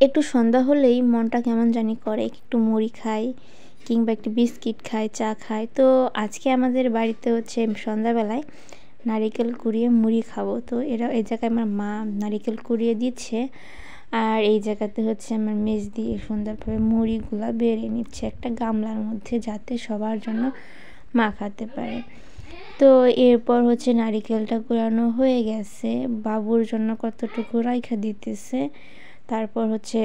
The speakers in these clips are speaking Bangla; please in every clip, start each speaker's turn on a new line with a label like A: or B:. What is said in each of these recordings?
A: একটু সন্ধ্যা হলেই মনটা কেমন জানি করে, একটু মুড়ি খাই কিংবা একটু বিস্কিট খাই, চা খাই। তো আজকে আমাদের বাড়িতে হচ্ছে সন্ধ্যাবেলায় নারিকেল কুড়িয়ে মুড়ি খাবো। তো এই জায়গায় আমার মা নারিকেল কুড়িয়ে দিচ্ছে, আর এই জায়গাতে হচ্ছে আমার মেজদি সুন্দরভাবে মুড়িগুলা বেড়ে নিচ্ছে একটা গামলার মধ্যে, যাতে সবার জন্য মাখাতে পারে। তো এরপর হচ্ছে নারিকেলটা কুড়ানো হয়ে গেছে, বাবুর জন্য কতটুকু রাইখা দিতেছে। তারপর হচ্ছে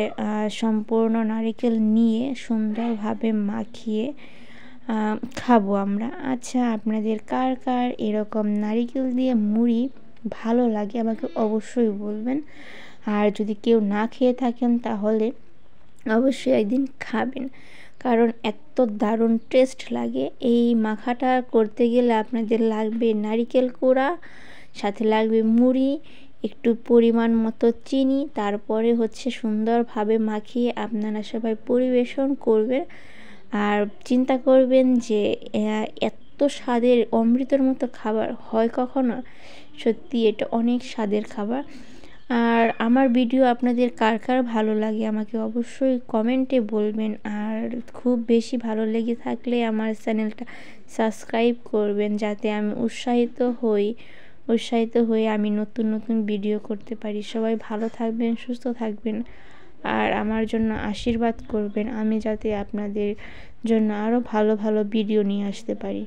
A: সম্পূর্ণ নারিকেল নিয়ে সুন্দরভাবে মাখিয়ে খাবো আমরা। আচ্ছা, আপনাদের কার কার এরকম নারিকেল দিয়ে মুড়ি ভালো লাগে আমাকে অবশ্যই বলবেন। আর যদি কেউ না খেয়ে থাকেন তাহলে অবশ্যই একদিন খাবেন, কারণ এত দারুণ টেস্ট লাগে। এই মাখাটা করতে গেলে আপনাদের লাগবে নারিকেল কোড়া, সাথে লাগবে মুড়ি, একটু পরিমাণ মতো চিনি, তারপরে হচ্ছে সুন্দরভাবে মাখিয়ে আপনারা সবাই পরিবেশন করবেন। আর চিন্তা করবেন যে এত স্বাদের অমৃতের মতো খাবার হয় কখনো? সত্যি এটা অনেক স্বাদের খাবার। আর আমার ভিডিও আপনাদের কার কার ভালো লাগে আমাকে অবশ্যই কমেন্টে বলবেন। আর খুব বেশি ভালো লেগে থাকলে আমার চ্যানেলটা সাবস্ক্রাইব করবেন, যাতে আমি উৎসাহিত হয়ে আমি নতুন নতুন ভিডিও করতে পারি। সবাই ভালো থাকবেন, সুস্থ থাকবেন, আর আমার জন্য আশীর্বাদ করবেন, আমি যাতে আপনাদের জন্য আরও ভালো ভালো ভিডিও নিয়ে আসতে পারি।